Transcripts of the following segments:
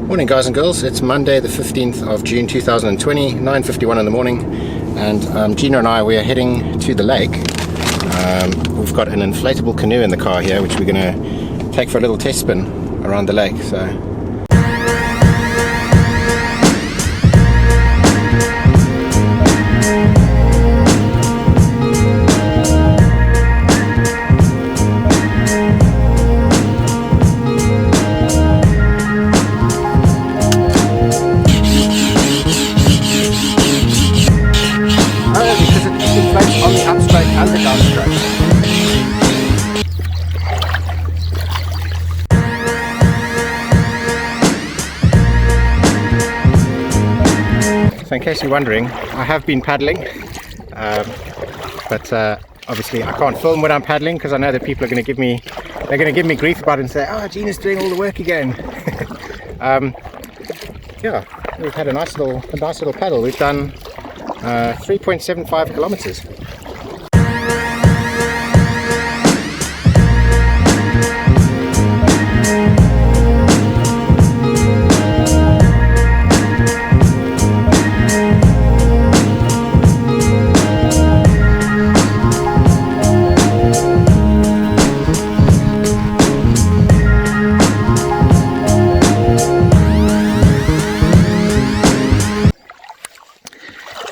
Morning guys and girls, it's Monday the 15th of June 2020, 9:51 in the morning, and Gina and I, we are heading to the lake. We've got an inflatable canoe in the car here which we're going to take for a little test spin around the lake. On the upstroke and the downstroke. So in case you're wondering, I have been paddling, but obviously I can't film when I'm paddling because I know that people are going to give me grief about it and say, "Oh, Gina's doing all the work again." Yeah, we've had a nice little paddle. We've done 3.75 kilometers.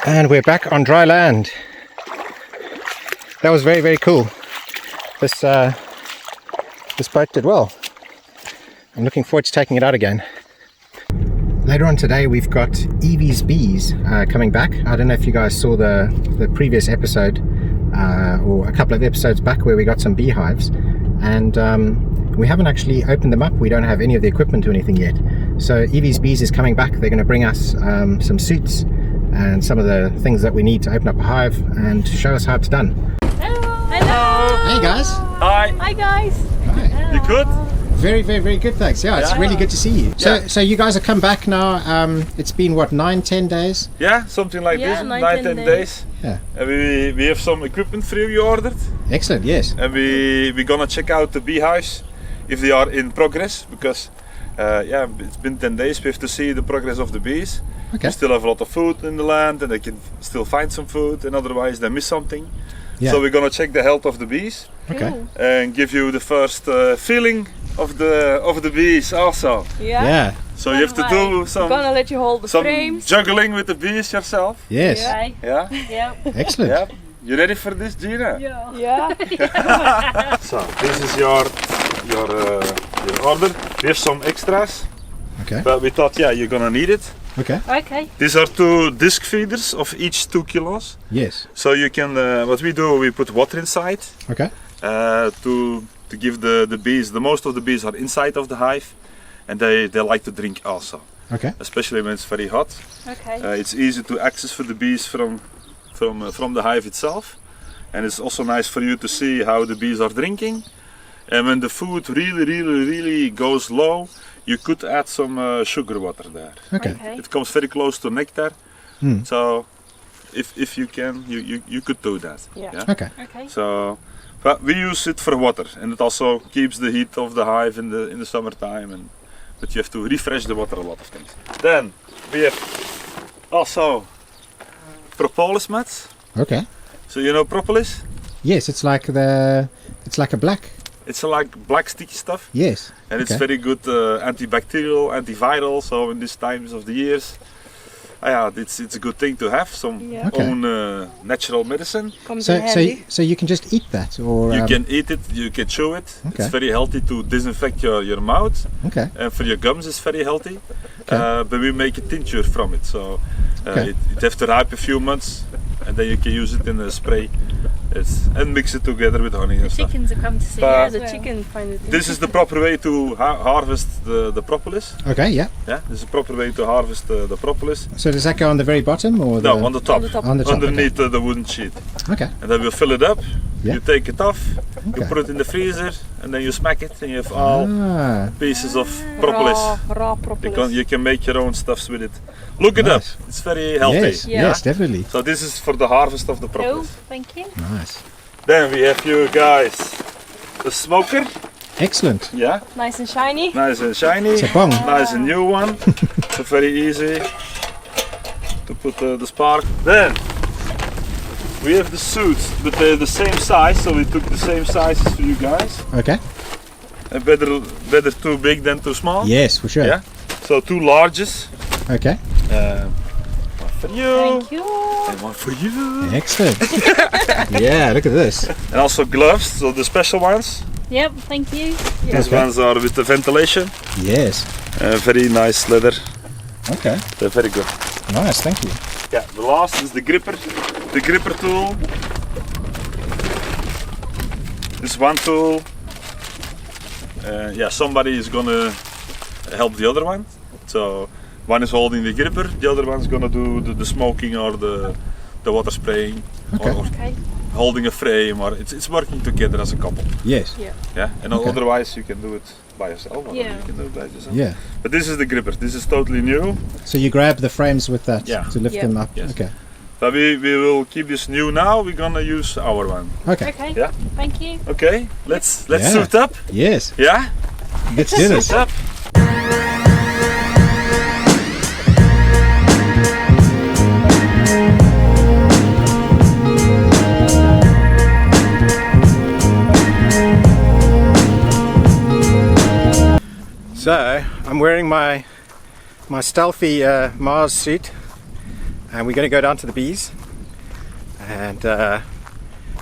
And we're back on dry land. That was very, very cool. This boat did well. I'm looking forward to taking it out again. Later on today we've got Evie's bees coming back. I don't know if you guys saw the previous episode or a couple of episodes back where we got some beehives, and we haven't actually opened them up. We don't have any of the equipment or anything yet. So Evie's bees is coming back. They're going to bring us some suits and some of the things that we need to open up a hive and show us how it's done. Hello! Hello! Hey guys! Hi! Hi guys! Hi. You good? Very, very, very good, thanks. Yeah, it's really good to see you. So you guys have come back now. It's been what, 9-10 days? Yeah, something like this, 9-10 days. Yeah. And we have some equipment for you ordered. Excellent, yes. And we're gonna check out the beehives if they are in progress, because yeah, it's been 10 days. We have to see the progress of the bees. Okay. We still have a lot of food in the land, and they can still find some food, and otherwise they miss something. Yeah. So we're gonna check the health of the bees. Okay. And give you the first feeling of the bees also. Yeah. So you have to do some. I'm gonna let you hold the some frames. juggling with the bees yourself. Yes. Yeah. Yeah. Excellent. Yeah. You ready for this, Gina? Yeah. So this is your order. We have some extras. Okay. But we thought, yeah, you're gonna need it. Okay. Okay. These are 2 disc feeders of each 2 kilos. Yes. So you can, what we do, we put water inside. Okay. To give the bees. The most of the bees are inside of the hive, and they like to drink also. Okay. Especially when it's very hot. Okay. It's easy to access for the bees from the hive itself, and it's also nice for you to see how the bees are drinking. And when the food really goes low, you could add some sugar water there. Okay. It comes very close to nectar, so if you can, you could do that. Yeah. Okay. Okay. So, but we use it for water, and it also keeps the heat of the hive in the summertime. But you have to refresh the water a lot of things. Then we have also propolis mats. Okay. So you know propolis? Yes, it's like a black. It's like black sticky stuff. Yes. And it's very good antibacterial, antiviral. So in these times of the years, it's a good thing to have some own natural medicine. Comes in handy. So you can just eat that, or You can eat it, you can chew it. Okay. It's very healthy to disinfect your mouth. Okay. And for your gums it's very healthy. Okay. But we make a tincture from it. So it has to ripe a few months, and then you can use it in a spray. And mix it together with honey and stuff. Chickens are come to see. But The chicken find it. This is the proper way to harvest the propolis. Okay. Yeah. Yeah, this is the proper way to harvest the propolis. So does that go on the very bottom, or No, on the top. On the top. Underneath the wooden sheet. Okay. And then we'll fill it up. Yeah. You take it off. Okay. You put it in the freezer, and then you smack it, and you have all pieces of propolis. Raw propolis. You can make your own stuffs with it. Look it up. It's very healthy. Yes. Yes, definitely. So this is for the harvest of the Oh, propolis. thank you. Nice. Then we have you guys the smoker. Excellent. Yeah, Nice and shiny. nice and shiny. It's a bong. Nice and new one. So very easy to put the spark. Then we have the suits, but they're the same size, so we took the same sizes for you guys. Okay. Better too big than too small. Yes, for sure. Yeah. So 2 larges. Okay. One for you. Thank you. And one for you. Excellent. Yeah, look at this. And also gloves, so the special ones. Yep, thank you. These ones are with the ventilation. Yes. Very nice leather. Okay. They're very good. Nice, thank you. Yeah, the last is the gripper. The gripper tool. This one tool. Yeah, somebody is gonna help the other one. So one is holding the gripper, the other one's gonna do the smoking or the water spraying. Okay. Or Okay. holding a frame, or it's working together as a couple. Yes. Yeah. Yeah, and Okay. otherwise you can do it by yourself. Or Yeah. you can do it by yourself. Yeah. But this is the gripper. This is totally new. So you grab the frames with that Yeah. to lift Yeah. them up. Yes. Okay. But we will keep this new now. We're gonna use our one. Okay. Okay. Yeah. Thank you. Okay, let's Yeah. suit up. Yes. Yeah, Let's do this. suit up. So I'm wearing my stealthy Mars suit, and we're going to go down to the bees. And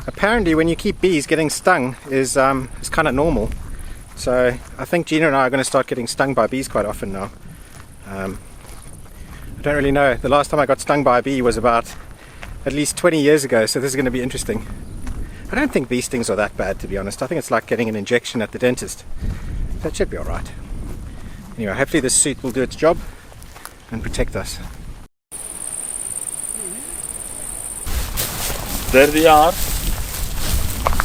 apparently, when you keep bees, getting stung is kind of normal. So I think Gina and I are going to start getting stung by bees quite often now. I don't really know. The last time I got stung by a bee was about at least 20 years ago. So this is going to be interesting. I don't think bee stings are that bad, to be honest. I think it's like getting an injection at the dentist. That should be all right. Anyway, hopefully this suit will do its job and protect us. There they are.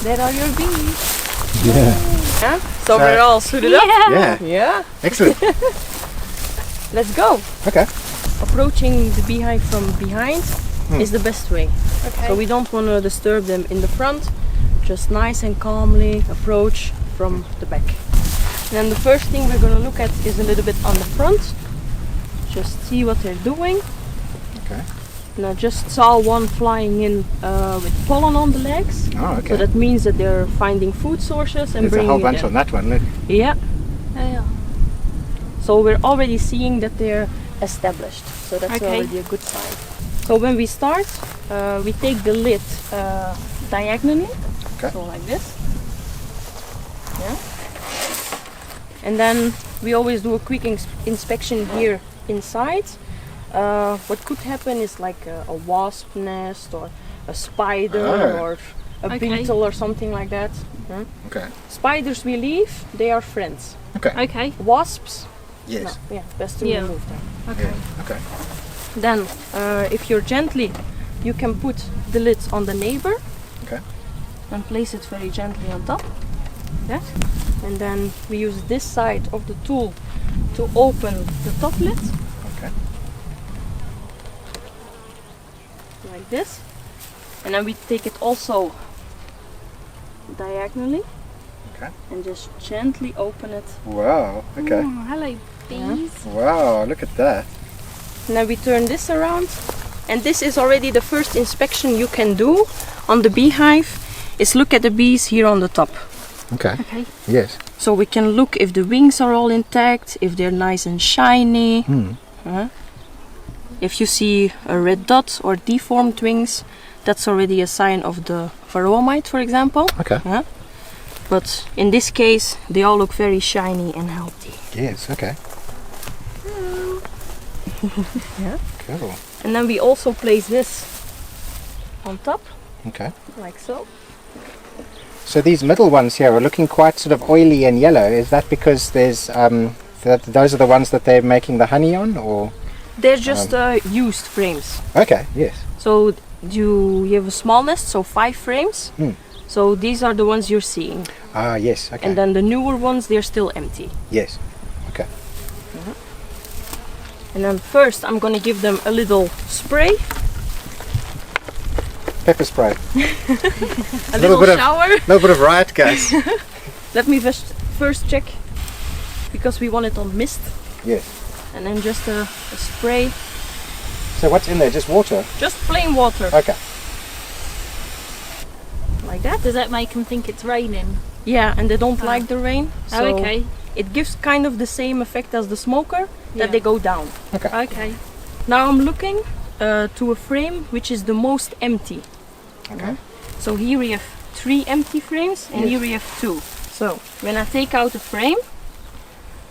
There are your bees. Yeah. Yeah. So we're all suited up. Yeah. Yeah. Excellent. Let's go. Okay. Approaching the beehive from behind is the best way. Okay. So we don't want to disturb them in the front. Just nice and calmly approach from the back. And then the first thing we're going to look at is a little bit on the front. Just see what they're doing. Okay. And I just saw one flying in with pollen on the legs. Oh, okay. So that means that they're finding food sources and There's a bringing whole it bunch in. on that one. Look. Yeah. Yeah. So we're already seeing that they're established. So that's Okay. already a good sign. So when we start, we take the lid diagonally. Okay. So like this. Yeah. And then we always do a quick inspection here inside. What could happen is like a wasp nest or a spider Ah. or a Okay. beetle or something like that. Hmm? Okay. Spiders we leave, they are friends. Okay. Okay. Wasps, Yes. no, yeah, best to Yeah. remove them. Okay. Okay. Then, if you're gently, you can put the lid on the neighbor. Okay. And place it very gently on top. That. And then we use this side of the tool to open the top lid. Okay. Like this. And then we take it also diagonally. Okay. And just gently open it. Wow. Okay. Oh, hello, bees. Wow. Look at that. And then we turn this around. And this is already the first inspection you can do on the beehive, is look at the bees here on the top. Okay. Okay. Yes. So we can look if the wings are all intact, if they're nice and shiny. If you see a red dot or deformed wings, that's already a sign of the varroa mite, for example. Okay. But in this case, they all look very shiny and healthy. Yes. Okay. Yeah. Cool. And then we also place this on top, Okay. like so. So these middle ones here are looking quite sort of oily and yellow. Is that because there's those are the ones that they're making the honey on, or? They're just used frames. Okay. Yes. So you have a small nest, so 5 frames. So these are the ones you're seeing. Ah. Yes. Okay. And then the newer ones, they're still empty. Yes. Okay. And then first I'm gonna give them a little spray, Pepper spray. a little bit of- shower. A little bit of riot gas. Let me first check because we want it on mist, Yes. and then just a spray, So what's in there? Just water? just plain water, Okay. like that. Does that make them think it's raining? Yeah, and they don't like the rain, so Oh, okay. it gives kind of the same effect as the smoker, Yeah. that they go down. Okay. Now I'm looking to a frame which is the most empty. Okay. So here we have 3 empty frames, and Yes. here we have 2. So when I take out the frame,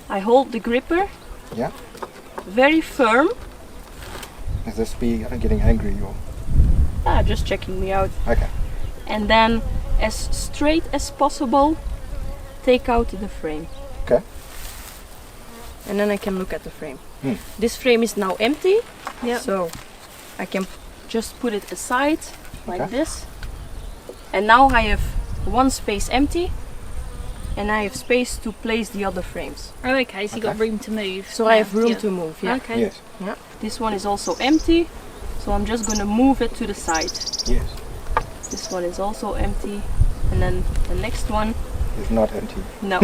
I hold the gripper Yeah. very firm. Is this bee getting angry or? Just checking me out. Okay. And then as straight as possible, take out the frame. Okay. And then I can look at the frame. Hmm. This frame is now empty, Yep. so I can just put it aside like Okay. this. And now I have one space empty, and I have space to place the other frames. Oh, okay. So you got room to move. So I have room to move. Yeah. Okay. Yes. Yeah. This one is also empty, so I'm just gonna move it to the side. Yes. This one is also empty, and then the next one, It's not empty. no.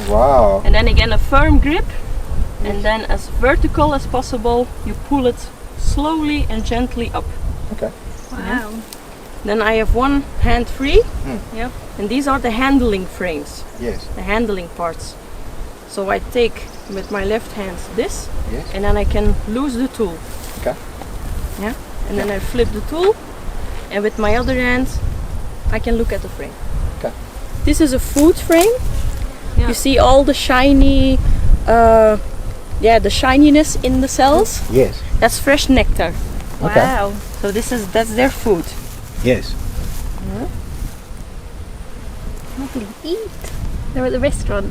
Wow. And then again a firm grip, and then as vertical as possible, you pull it slowly and gently up. Okay. Wow. Then I have one hand free, Yep. and these are the handling frames, Yes. the handling parts. So I take with my left hand this, Yes. and then I can loose the tool. Okay. Yeah. And then I flip the tool, and with my other hand, I can look at the frame. Okay. This is a food frame. Yeah. You see all the shiny, the shininess in the cells. Yes. That's fresh nectar. Okay. Wow. So that's their food. Yes. What do they eat? They're at the restaurant.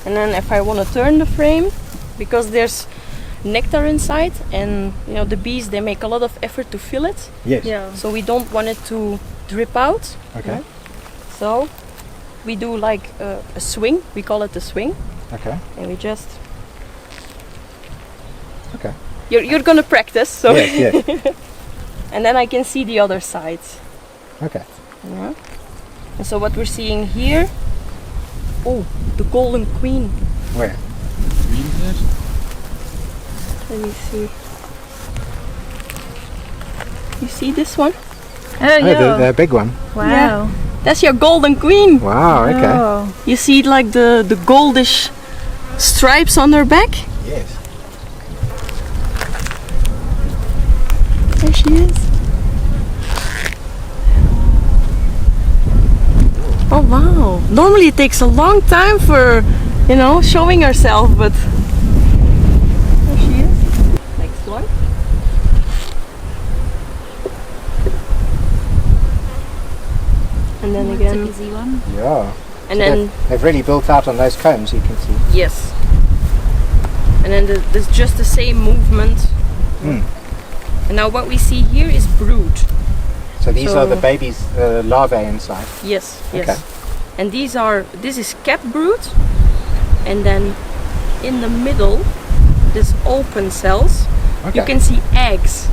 And then if I want to turn the frame, because there's nectar inside, and the bees, they make a lot of effort to fill it, Yes. Yeah. so we don't want it to drip out. Okay. So we do like a swing. We call it a swing, Okay. and we just. Okay. You're gonna practice, so. Yes. Yes. And then I can see the other side. Okay. Yeah. And so what we're seeing here, the golden queen. Where? Let me see. You see this one? Oh, Oh, yeah. the big one. Wow. Yeah. That's your golden queen. Wow. Okay. Oh. You see like the goldish stripes on her back? Yes. There she is. Oh wow. Normally it takes a long time for, showing herself, but there she is. Next one. And then That's again, a busy one. Yeah. and then They've really built out on those combs. You can see. yes. And then there's just the same movement. Hmm. And now what we see here is brood. So these So- are the babies, larvae inside. Yes, yes. Okay. And this is cap brood, and then in the middle, this open cells, Okay. you can see eggs.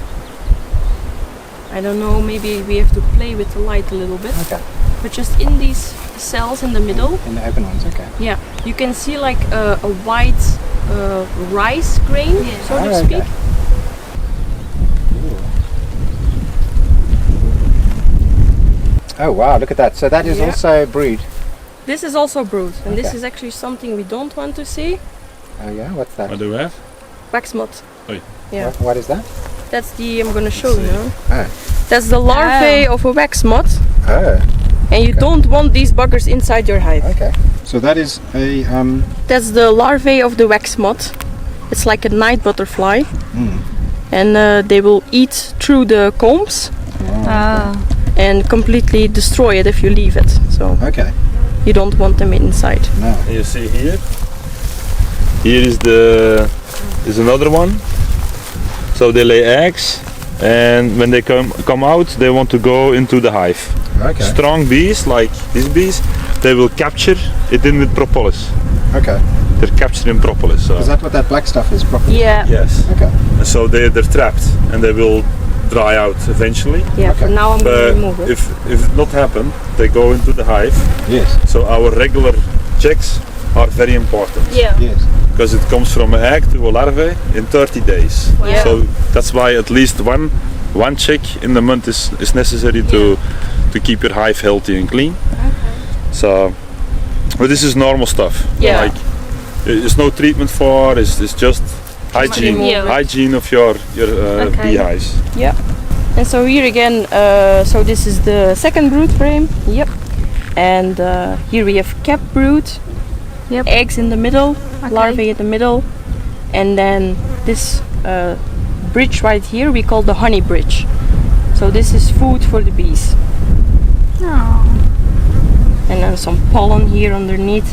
I don't know, maybe we have to play with the light a little bit, Okay. but just in these cells in the middle, In the open ones. Okay. yeah, you can see like a white rice grain, Yeah. so to Oh, speak. okay. Oh wow! Look at that. So that is Yeah. also brood. This is also brood, and this Okay. is actually something we don't want to see. Oh yeah. What's that? What do we have? Wax moth. Oi. Yeah, What is that? that's I'm gonna show you now. Oh. That's the larvae of a wax moth, Oh. and you don't want these buggers inside your hive. Okay. So that is a That's the larvae of the wax moth. It's like a night butterfly, and they will eat through the combs Ah. and completely destroy it if you leave it. So Okay. you don't want them inside. No. And you see here. Here is another one. So they lay eggs, and when they come out, they want to go into the hive. Okay. Strong bees, like these bees, they will capture it in with propolis. Okay. They're capturing propolis. So. Is that what that black stuff is? Properly? Yeah. Yes. Okay. And so they're trapped, and they will dry out eventually. Yeah, for now I'm going to But remove it. if it not happen, they go into the hive. Yes. So our regular checks are very important. Yeah. Yes. Because it comes from an egg to a larvae in 30 days. Yeah. So that's why at least one check in the month is necessary to keep your hive healthy and clean. So, but this is normal stuff. Yeah. Like, there's no treatment for. It's just hygiene. Yeah. Hygiene of your Okay. beehives. Yeah. And so here again, so this is the second brood frame. Yep. And here we have cap brood. Yep. Eggs in the middle, Okay. larvae in the middle, and then this bridge right here we call the honey bridge. So this is food for the bees. Oh. And then some pollen here underneath.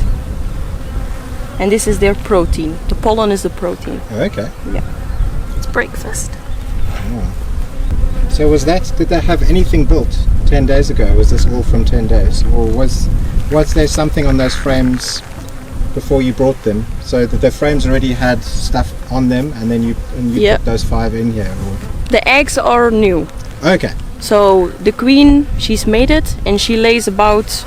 And this is their protein. The pollen is the protein. Okay. It's breakfast. So did they have anything built 10 days ago? Was this all from 10 days? Or was there something on those frames before you brought them? So that the frames already had stuff on them and then you Yeah. put those 5 in here? Or? The eggs are new. Okay. So the queen, she's made it and she lays about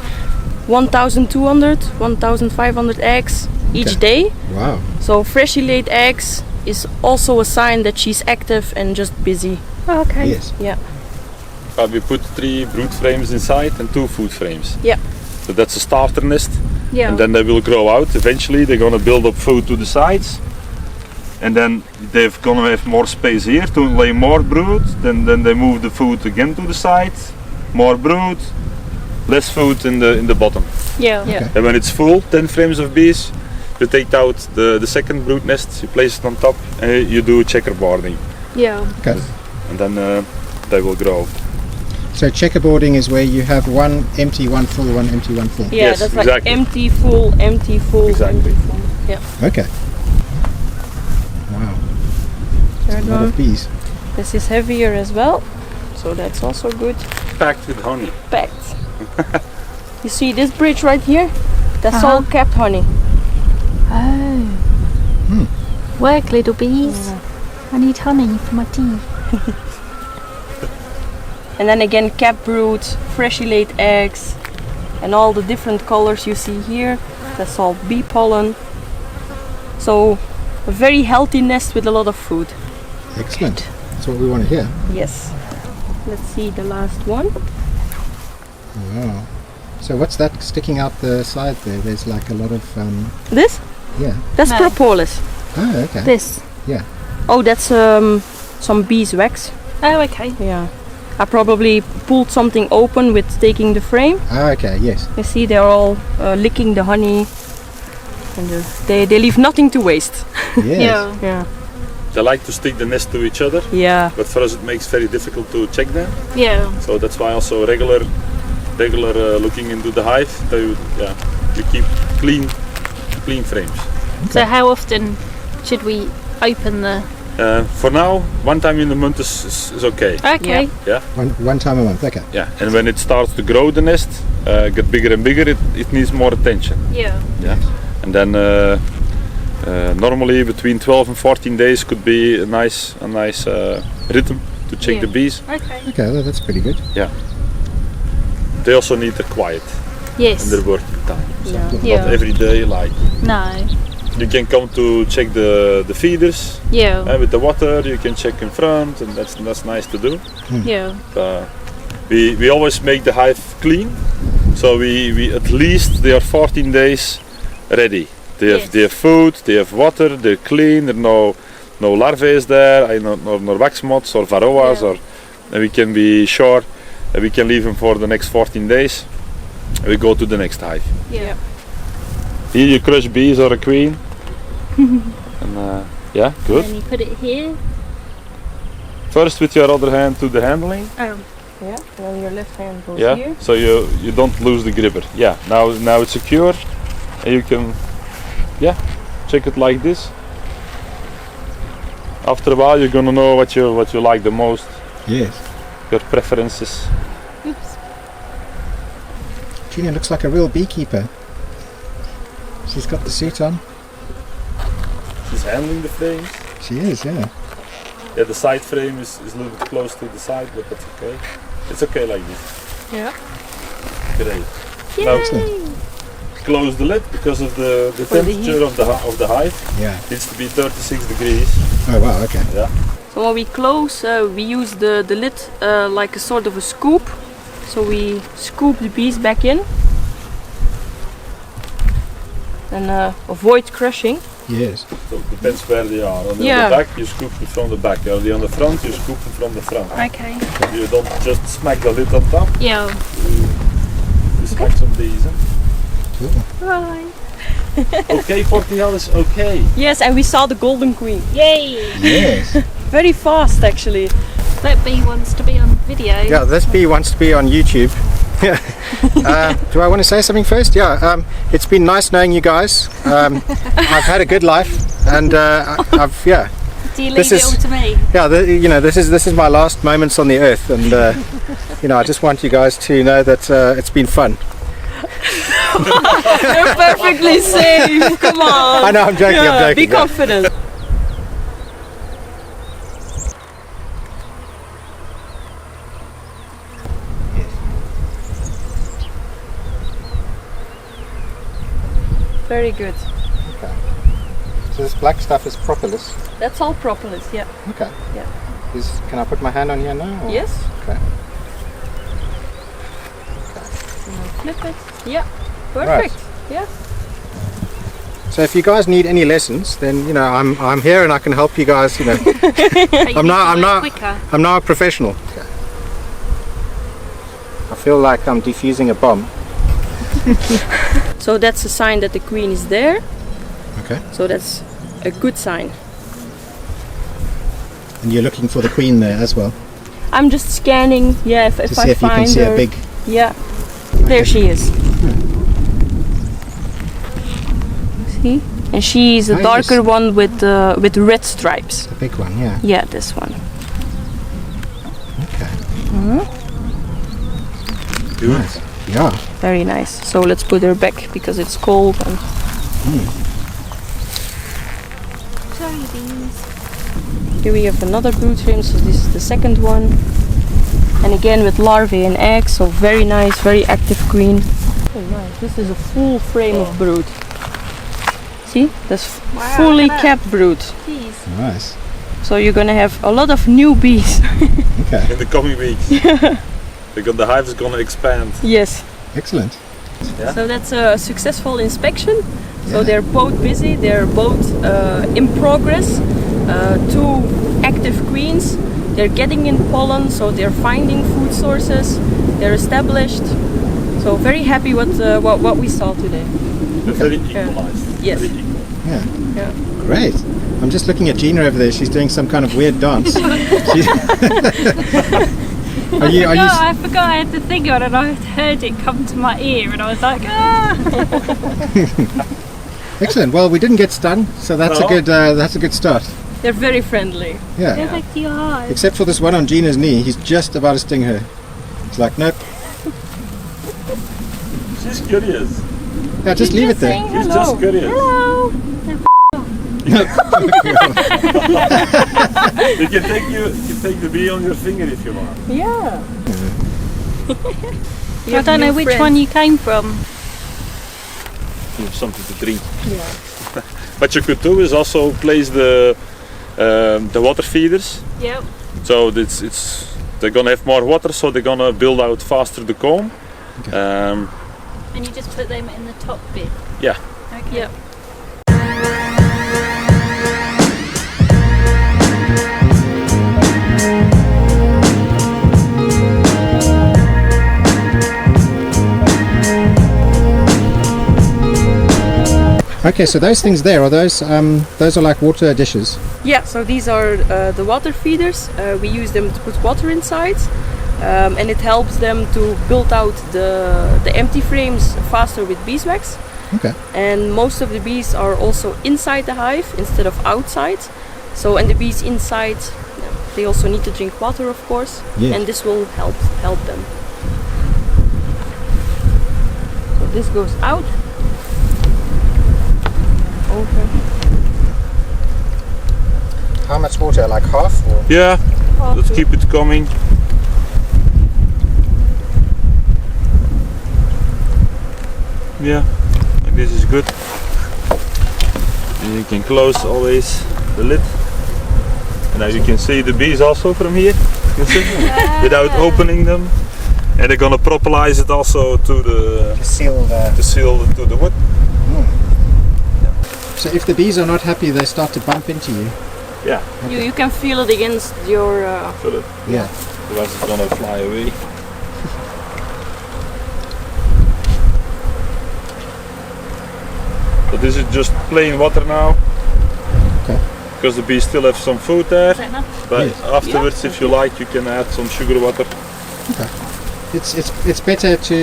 1,200, 1,500 eggs each Okay. day. Wow. So freshly laid eggs is also a sign that she's active and just busy. Oh, okay. Yes. Yeah. We put 3 brood frames inside and 2 food frames. Yeah. So that's a starter nest. Yeah. And then they will grow out. Eventually they're gonna build up food to the sides. And then they're gonna have more space here to lay more brood. Then they move the food again to the side. More brood, less food in the bottom. Yeah. Yeah. And when it's full, 10 frames of bees, you take out the second brood nest, you place it on top, and you do checkerboarding. Yeah. Okay. And then they will grow. So checkerboarding is where you have one empty, one full, one empty, one full. Yeah, Yes, that's like exactly. empty, full, empty, full, Exactly. empty, full. Yeah. Okay. Wow. Third A lot one. of bees. This is heavier as well, so that's also good. Packed with honey. Packed. You see this bridge right here? That's all capped honey. Oh. Work, little bees. I need honey for my tea. And then again cap brood, freshly laid eggs, and all the different colors you see here. That's all bee pollen. So a very healthy nest with a lot of food. Excellent. That's what we want to hear. Yes. Let's see the last one. Wow. So what's that sticking out the side there? There's like a lot of This? yeah. That's No. propolis. Oh, okay. This. Yeah. Oh, that's some beeswax. Oh, okay. Yeah. I probably pulled something open with taking the frame. Oh, okay. Yes. You see they're all licking the honey. And they leave nothing to waste. Yes. Yeah. Yeah. They like to stick the nest to each other, Yeah. but for us it makes very difficult to check them. Yeah. So that's why also regular looking into the hive, you keep clean frames. So how often should we open the... For now, one time in the month is okay. Okay. Yeah. One time a month. Okay. Yeah, and when it starts to grow, the nest get bigger and bigger, it needs more attention. Yeah. Yeah, and then normally between 12 and 14 days could be a nice rhythm to check Yeah. the bees. Okay. Okay. Well, that's pretty good. They also need the quiet Yes. in their working time. Yeah. Yeah. Not every day like. No. You can come to check the feeders Yeah. with the water. You can check in front, and that's nice to do. Yeah. We always make the hive clean, so we at least they are 14 days ready. They have food, they have water, they're clean. There are no larvae there, no wax moths or varroas, and we can be sure that we can leave them for the next 14 days. And we go to the next hive. Yeah. Here you crush bees or a queen. And yeah, good. And you put it here. First with your other hand to the handling. Oh. Yeah. And then your left hand goes Yeah, here. so you don't lose the gripper. Yeah, now it's secure, and you can check it like this. After a while, you're gonna know what you like the most, Yes. your preferences. Oops. Gina looks like a real beekeeper. She's got the suit on. She's handling the frames. She is. Yeah. Yeah, the side frame is a little bit close to the side, but that's okay. It's okay like this. Yeah. Great. Yay! Now close the lid because of the For the temperature of the hive. Yeah. Needs to be 36 degrees. Oh wow, okay. Yeah. So when we close, we use the lid like a sort of a scoop. So we scoop the bees back in and avoid crushing. Yes. So it depends where they are. On the back, you scoop them from the back. Are they on the front, you scoop them from the front. Okay. You don't just smack the lid on top. Yeah. You smack some bees. Right. Okay, Portugal is okay. Yes, and we saw the golden queen. Yay! Yes. Very fast, actually. That bee wants to be on video. Yeah, this bee wants to be on YouTube. Do I want to say something first? Yeah, it's been nice knowing you guys. I've had a good life, and I've Do you leave this it is- all to me? yeah. This is my last moments on the earth, and I just want you guys to know that it's been fun. You're perfectly safe. Come on. I know, I'm joking. I'm joking. Be yeah. confident. Very good. So this black stuff is propolis. That's all propolis, yeah. Okay. Yeah. Can I put my hand on here now? or- Yes. Okay. Flip it. Yeah. Perfect. Yeah. So if you guys need any lessons, then I'm here and I can help you guys. I'm not Quicker. I'm now a professional. I feel like I'm defusing a bomb. So that's a sign that the queen is there. Okay. So that's a good sign. And you're looking for the queen there as well, I'm just scanning. Yeah, if to I see if you find can see her. a big. Yeah. There she is. See? And she's a Ah, darker yes. one with red stripes. The big one, yeah. Yeah, this one. Okay. Good. Nice. Yeah. Very nice. So let's put her back because it's cold. And Sorry, bees. here we have another brood frame. So this is the second one. And again with larvae and eggs. So very nice, very active queen. Very nice. This is a full frame of brood. See? That's Wow, fully look at that. kept brood. Bees. Nice. So you're gonna have a lot of new bees. Okay. In the coming weeks. Because the hive is gonna expand. Yes. Excellent. Yeah. So that's a successful inspection. So Yeah. they're both busy, they're both in progress. Two active queens. They're getting in pollen, so they're finding food sources. They're established. So very happy with what we saw today. They're very equalized. Yes. Very equal. Yeah. Yeah. Great. I'm just looking at Gina over there. She's doing some kind of weird dance. Are you? No, I forgot I had the thing on and I heard it come to my ear and I was like, ah! Excellent. Well, we didn't get stung, so that's No. a good start. They're very friendly. Yeah. Go back to your hive. Except for this one on Gina's knee. He's just about to sting her. It's like, nope. She's curious. Yeah, just leave it there. Saying She's hello. just curious. Hello! You can take the bee on your finger if you want. Yeah. I don't know which one you came from. You have something to drink. Yeah. What you could do is also place the water feeders. Yep. So they're gonna have more water, so they're gonna build out faster the comb. And you just put them in the top bit? Yeah. Okay. Yep. Okay, so those things there, are those are like water dishes. Yeah, so these are the water feeders. We use them to put water inside, and it helps them to build out the empty frames faster with beeswax. Okay. And most of the bees are also inside the hive instead of outside. So, and the bees inside, they also need to drink water, of course, Yeah. and this will help them. So this goes out. Over. How much water? Like half? Or? Yeah, let's keep it coming. Yeah, like this is good. And you can close always the lid. And now you can see the bees also from here. You see? Without opening them. And they're gonna propolize it also to the To seal the... to the wood. So if the bees are not happy, they start to bump into you. Yeah, You can feel it against your. feel it. Yeah. Otherwise it's gonna fly away. But this is just plain water now. Okay. Because the bees still have some food there. Is that enough? But Yes. afterwards, if you like, you can add some sugar water. It's better to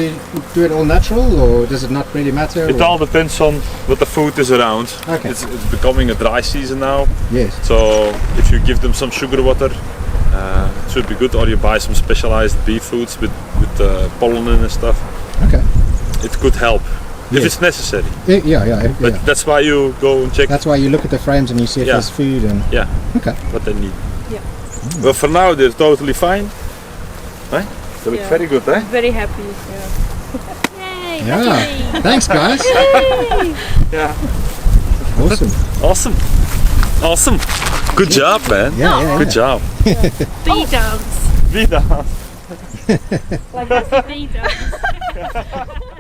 do it all natural, or does it not really matter? It or? all depends on what the food is around. Okay. It's becoming a dry season now. Yes. So if you give them some sugar water, it should be good. Or you buy some specialized bee foods with pollen in and stuff. Okay. It could help if Yes. it's necessary. Yeah. But that's why you go and check That's why you look at the frames and you see if Yeah. there's food and... Okay. what they need. Yeah. But for now, they're totally fine. Right? They look Yeah. very good, eh? Very happy. Yeah. Yay! Yeah. Thanks, guys. Yeah. Awesome. Awesome. Awesome. Good job, man. Yeah. Good job. Bee dance. Vida. Like that. Bee dance.